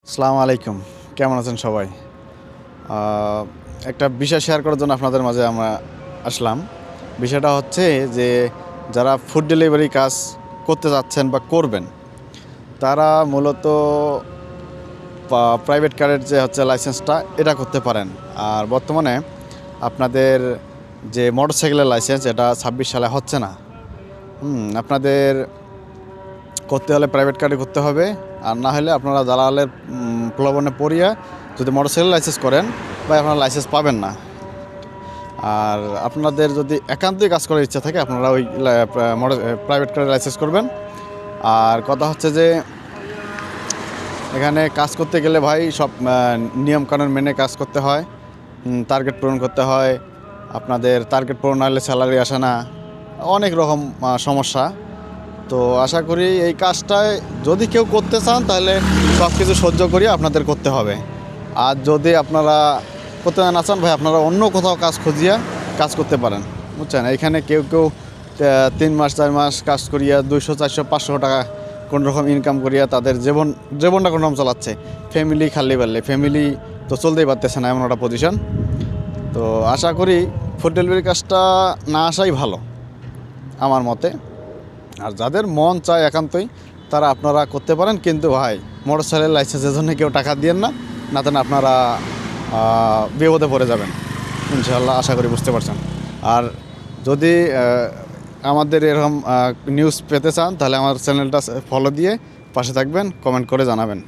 আসসালামু আলাইকুম, কেমন আছেন সবাই? একটা বিষয় শেয়ার করার জন্য আপনাদের মাঝে আমরা আসলাম। বিষয়টা হচ্ছে যে যারা ফুড ডেলিভারি কাজ করতে যাচ্ছেন বা করবেন, তারা মূলত প্রাইভেট কারের যে হচ্ছে লাইসেন্সটা এটা করতে পারেন। আর বর্তমানে আপনাদের যে মোটরসাইকেলের লাইসেন্স এটা 26 সালে হচ্ছে না। আপনাদের করতে হলে প্রাইভেট কারে করতে হবে, আর না হলে আপনারা দালালের প্রলোভনে পড়িয়া যদি মোটরসাইকেল লাইসেন্স করেন বা আপনারা লাইসেন্স পাবেন না। আর আপনাদের যদি একান্তই কাজ করার ইচ্ছা থাকে আপনারা ওই প্রাইভেট কারে লাইসেন্স করবেন। আর কথা হচ্ছে যে এখানে কাজ করতে গেলে ভাই সব নিয়মকানুন মেনে কাজ করতে হয়, টার্গেট পূরণ করতে হয়। আপনাদের টার্গেট পূরণ না হলে স্যালারি আসে না, অনেক রকম সমস্যা। তো আশা করি এই কাজটায় যদি কেউ করতে চান তাহলে সব কিছু সহ্য করিয়ে আপনাদের করতে হবে। আর যদি আপনারা করতে না চান ভাই, আপনারা অন্য কোথাও কাজ খুঁজিয়া কাজ করতে পারেন, বুঝছেন? এখানে কেউ 3 মাস 4 মাস কাজ করিয়া 200 400 500 টাকা কোনো রকম ইনকাম করিয়া তাদের জীবনটা কোনো রকম চালাচ্ছে। ফ্যামিলি খালি পারলে, ফ্যামিলি তো চলতেই পারতেছে না, এমন একটা পজিশন। তো আশা করি ফুড ডেলিভারি কাজটা না আসাই ভালো আমার মতে। আর যাদের মন চায় একান্তই তারা আপনারা করতে পারেন, কিন্তু ভাই মোটরসাইকেল লাইসেন্সের জন্য কেউ টাকা দিয়েন না, না তেন আপনারা বিপদে পড়ে যাবেন ইনশাআল্লাহ। আশা করি বুঝতে পারছেন। আর যদি আমাদের এরকম নিউজ পেতে চান তাহলে আমার চ্যানেলটা ফলো দিয়ে পাশে থাকবেন, কমেন্ট করে জানাবেন।